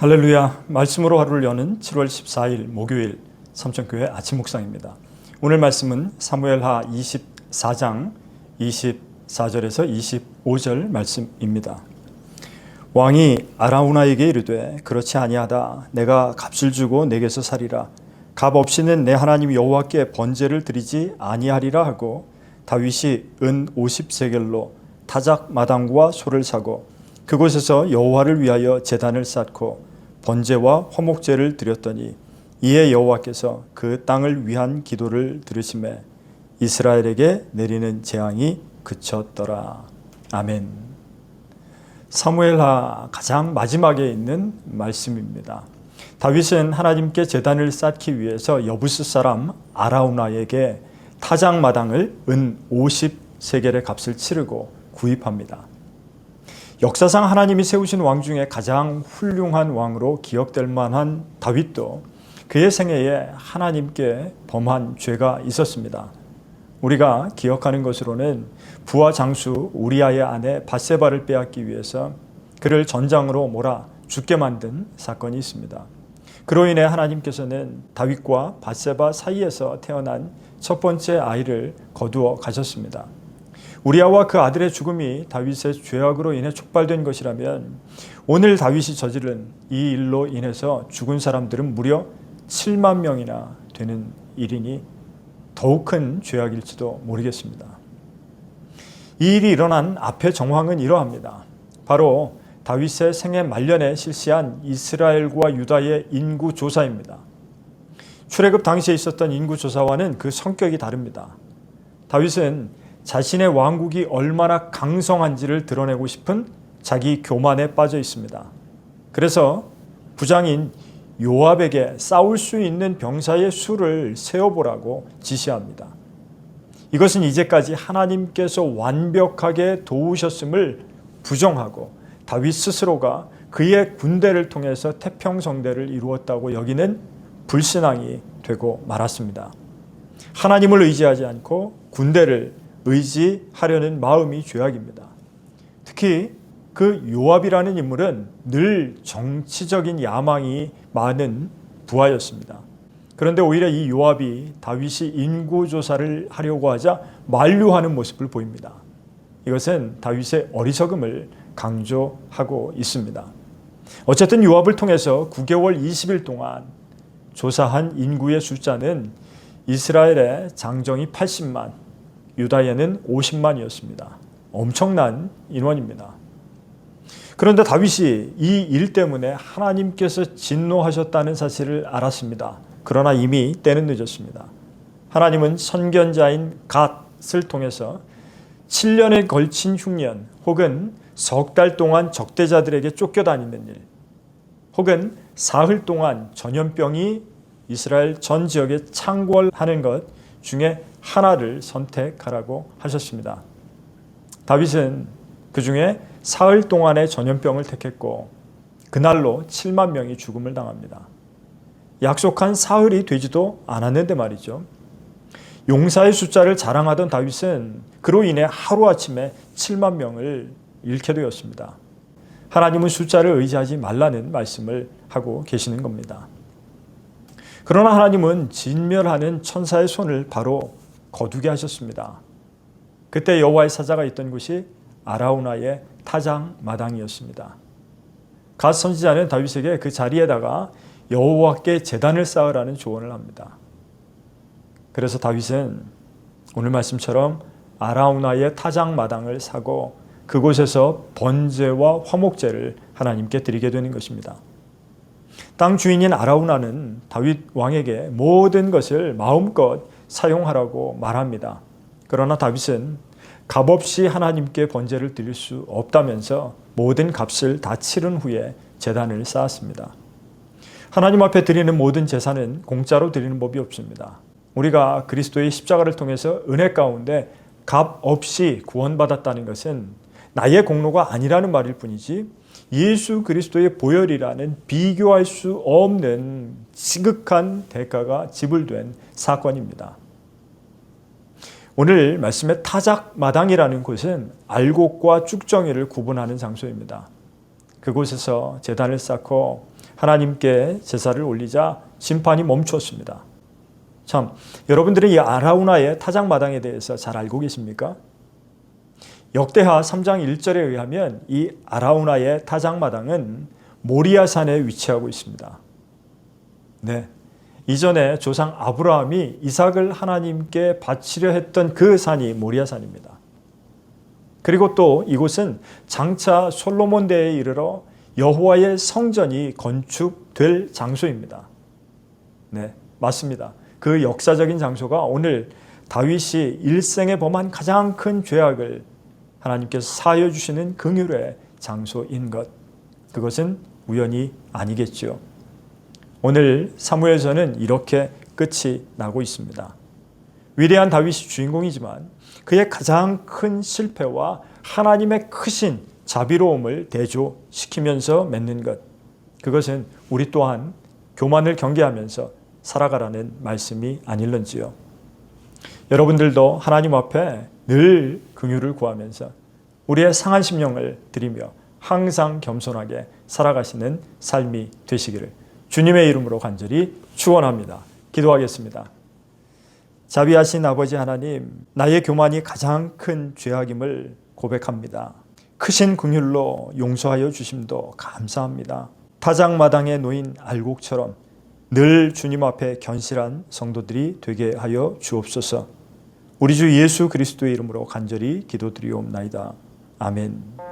할렐루야. 말씀으로 하루를 여는 7월 14일 목요일 삼천교회 아침 묵상입니다. 오늘 말씀은 사무엘하 24장 24절에서 25절 말씀입니다. 왕이 아라우나에게 이르되 그렇지 아니하다. 내가 값을 주고 내게서 살리라. 값 없이는 내 하나님 여호와께 번제를 드리지 아니하리라 하고 다윗이 은 50세겔로 타작 마당과 소를 사고 그곳에서 여호와를 위하여 제단을 쌓고 번제와 화목제를 드렸더니 이에 여호와께서 그 땅을 위한 기도를 들으시매 이스라엘에게 내리는 재앙이 그쳤더라. 아멘. 사무엘하 가장 마지막에 있는 말씀입니다. 다윗은 하나님께 제단을 쌓기 위해서 여부스 사람 아라우나에게 타작 마당을 은 50세겔의 값을 치르고 구입합니다. 역사상 하나님이 세우신 왕 중에 가장 훌륭한 왕으로 기억될 만한 다윗도 그의 생애에 하나님께 범한 죄가 있었습니다. 우리가 기억하는 것으로는 부하 장수 우리아의 아내 밧세바를 빼앗기 위해서 그를 전장으로 몰아 죽게 만든 사건이 있습니다. 그로 인해 하나님께서는 다윗과 밧세바 사이에서 태어난 첫 번째 아이를 거두어 가셨습니다. 우리아와 그 아들의 죽음이 다윗의 죄악으로 인해 촉발된 것이라면 오늘 다윗이 저지른 이 일로 인해서 죽은 사람들은 무려 7만 명이나 되는 일이니 더욱 큰 죄악일지도 모르겠습니다. 이 일이 일어난 앞의 정황은 이러합니다. 바로 다윗의 생애 말년에 실시한 이스라엘과 유다의 인구조사입니다. 출애굽 당시에 있었던 인구조사와는 그 성격이 다릅니다. 다윗은 자신의 왕국이 얼마나 강성한지를 드러내고 싶은 자기 교만에 빠져 있습니다. 그래서 부장인 요압에게 싸울 수 있는 병사의 수를 세어보라고 지시합니다. 이것은 이제까지 하나님께서 완벽하게 도우셨음을 부정하고 다윗 스스로가 그의 군대를 통해서 태평성대를 이루었다고 여기는 불신앙이 되고 말았습니다. 하나님을 의지하지 않고 군대를 의지하려는 마음이 죄악입니다. 특히 그 요압이라는 인물은 늘 정치적인 야망이 많은 부하였습니다. 그런데 오히려 이 요압이 다윗이 인구조사를 하려고 하자 만류하는 모습을 보입니다. 이것은 다윗의 어리석음을 강조하고 있습니다. 어쨌든 요압을 통해서 9개월 20일 동안 조사한 인구의 숫자는 이스라엘의 장정이 80만, 유다에는 50만이었습니다. 엄청난 인원입니다. 그런데 다윗이 이 일 때문에 하나님께서 진노하셨다는 사실을 알았습니다. 그러나 이미 때는 늦었습니다. 하나님은 선견자인 갓을 통해서 7년에 걸친 흉년 혹은 석 달 동안 적대자들에게 쫓겨다니는 일 혹은 사흘 동안 전염병이 이스라엘 전 지역에 창궐하는 것 중에 하나를 선택하라고 하셨습니다. 다윗은 그 중에 사흘 동안의 전염병을 택했고 그날로 7만 명이 죽음을 당합니다. 약속한 사흘이 되지도 않았는데 말이죠. 용사의 숫자를 자랑하던 다윗은 그로 인해 하루아침에 7만 명을 잃게 되었습니다. 하나님은 숫자를 의지하지 말라는 말씀을 하고 계시는 겁니다. 그러나 하나님은 진멸하는 천사의 손을 바로 거두게 하셨습니다. 그때 여호와의 사자가 있던 곳이 아라우나의 타작 마당이었습니다. 갓 선지자는 다윗에게 그 자리에다가 여호와께 제단을 쌓으라는 조언을 합니다. 그래서 다윗은 오늘 말씀처럼 아라우나의 타작 마당을 사고 그곳에서 번제와 화목제를 하나님께 드리게 되는 것입니다. 땅 주인인 아라우나는 다윗 왕에게 모든 것을 마음껏 사용하라고 말합니다. 그러나 다윗은 값없이 하나님께 번제를 드릴 수 없다면서 모든 값을 다 치른 후에 제단을 쌓았습니다. 하나님 앞에 드리는 모든 제사는 공짜로 드리는 법이 없습니다. 우리가 그리스도의 십자가를 통해서 은혜 가운데 값 없이 구원받았다는 것은 나의 공로가 아니라는 말일 뿐이지 예수 그리스도의 보혈이라는 비교할 수 없는 지극한 대가가 지불된 사건입니다. 오늘 말씀의 타작 마당이라는 곳은 알곡과 쭉정이를 구분하는 장소입니다. 그곳에서 제단을 쌓고 하나님께 제사를 올리자 심판이 멈추었습니다. 참, 여러분들은 이 아라우나의 타작마당에 대해서 잘 알고 계십니까? 역대하 3장 1절에 의하면 이 아라우나의 타작마당은 모리아산에 위치하고 있습니다. 네, 이전에 조상 아브라함이 이삭을 하나님께 바치려 했던 그 산이 모리아산입니다. 그리고 또 이곳은 장차 솔로몬 대에 이르러 여호와의 성전이 건축될 장소입니다. 네, 맞습니다. 그 역사적인 장소가 오늘 다윗이 일생에 범한 가장 큰 죄악을 하나님께서 사하여 주시는 긍휼의 장소인 것, 그것은 우연이 아니겠죠. 오늘 사무엘서는 이렇게 끝이 나고 있습니다. 위대한 다윗이 주인공이지만 그의 가장 큰 실패와 하나님의 크신 자비로움을 대조시키면서 맺는 것, 그것은 우리 또한 교만을 경계하면서 살아가라는 말씀이 아닐런지요. 여러분들도 하나님 앞에 늘 긍휼을 구하면서 우리의 상한 심령을 드리며 항상 겸손하게 살아가시는 삶이 되시기를 주님의 이름으로 간절히 축원합니다. 기도하겠습니다. 자비하신 아버지 하나님, 나의 교만이 가장 큰 죄악임을 고백합니다. 크신 긍휼로 용서하여 주심도 감사합니다. 타작마당에 놓인 알곡처럼 늘 주님 앞에 견실한 성도들이 되게 하여 주옵소서. 우리 주 예수 그리스도의 이름으로 간절히 기도드리옵나이다. 아멘.